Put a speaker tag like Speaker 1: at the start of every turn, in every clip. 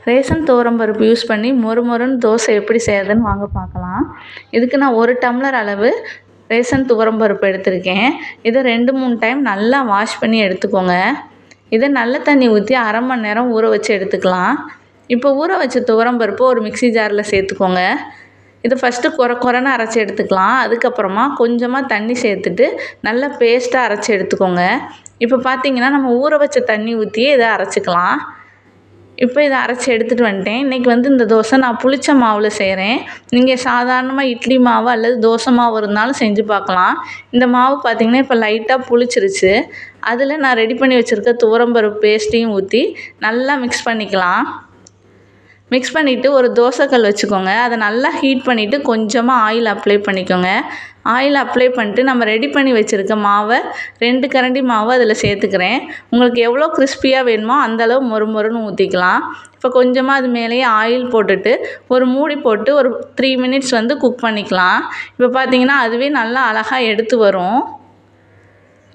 Speaker 1: Ration துவரம்பருப்பு use பண்ணி மொறுமொறுன்னு தோசை எப்படி செய்யறதுன்னு வாங்க பார்க்கலாம். இதுக்கு நான் 1 டம்ளர் அளவு ரேஷன் துவரம்பருப்பு எடுத்திருக்கேன். இதை 2-3 டைம் நல்லா வாஷ் பண்ணி எடுத்துக்கோங்க. இதை நல்ல தண்ணி ஊற்றி 1/2 மணி நேரம் ஊற வச்சு எடுத்துக்கலாம். இப்போ ஊற வச்ச துவரம்பருப்பு ஒரு மிக்ஸி ஜாரில் சேர்த்துக்கோங்க. இதை ஃபஸ்ட்டு கொரன்னு அரைச்சி எடுத்துக்கலாம். அதுக்கப்புறமா கொஞ்சமாக தண்ணி சேர்த்துட்டு நல்லா பேஸ்ட்டாக அரைச்சி எடுத்துக்கோங்க. இப்போ பார்த்தீங்கன்னா நம்ம ஊற வச்ச தண்ணி ஊற்றியே இதை அரைச்சிக்கலாம். இப்போ இதை அரைச்சி எடுத்துகிட்டு வந்துட்டேன். இன்றைக்கி இந்த தோசை நான் புளிச்ச மாவில் செய்கிறேன். நீங்கள் சாதாரணமாக இட்லி மாவு அல்லது தோசை மாவு இருந்தாலும் செஞ்சு பார்க்கலாம். இந்த மாவு பார்த்திங்கன்னா இப்போ லைட்டாக புளிச்சிருச்சு. அதில் நான் ரெடி பண்ணி வச்சுருக்க துவரம்பருப்பு பேஸ்ட்டையும் ஊற்றி நல்லா மிக்ஸ் பண்ணிக்கலாம். மிக்ஸ் பண்ணிவிட்டு ஒரு தோசைக்கல் வச்சுக்கோங்க. அதை நல்லா ஹீட் பண்ணிவிட்டு கொஞ்சமாக ஆயில் அப்ளை பண்ணிக்கோங்க. ஆயில் அப்ளை பண்ணிட்டு நம்ம ரெடி பண்ணி வச்சுருக்க மாவை 2 கரண்டி மாவு அதில் சேர்த்துக்கிறேன். உங்களுக்கு எவ்வளோ கிறிஸ்பியாக வேணுமோ அந்தளவு மொறுமொறுன்னு ஊற்றிக்கலாம். இப்போ கொஞ்சமாக அது மேலேயே ஆயில் போட்டுட்டு ஒரு மூடி போட்டு ஒரு 3 மினிட்ஸ் குக் பண்ணிக்கலாம். இப்போ பார்த்தீங்கன்னா அதுவே நல்லா அழகாக எடுத்து வரும்.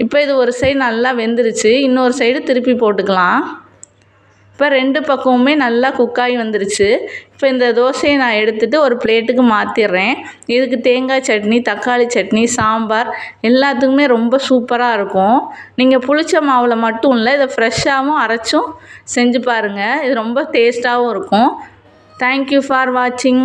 Speaker 1: இப்போ இது ஒரு சைடு நல்லா வெந்துருச்சு. இன்னொரு சைடு திருப்பி போட்டுக்கலாம். இப்போ 2 பக்கமுமே நல்லா குக்காகி வந்துருச்சு. இப்போ இந்த தோசையை நான் எடுத்துகிட்டு ஒரு பிளேட்டுக்கு மாற்றிடுறேன். இதுக்கு தேங்காய் சட்னி, தக்காளி சட்னி, சாம்பார் எல்லாத்துக்குமே ரொம்ப சூப்பராக இருக்கும். நீங்கள் புளிச்ச மாவில் மட்டும் இல்லை, இதை ஃப்ரெஷ்ஷாகவும் அரைச்சும் செஞ்சு பாருங்கள். இது ரொம்ப டேஸ்ட்டாகவும் இருக்கும். தேங்க்யூ ஃபார் வாட்சிங்.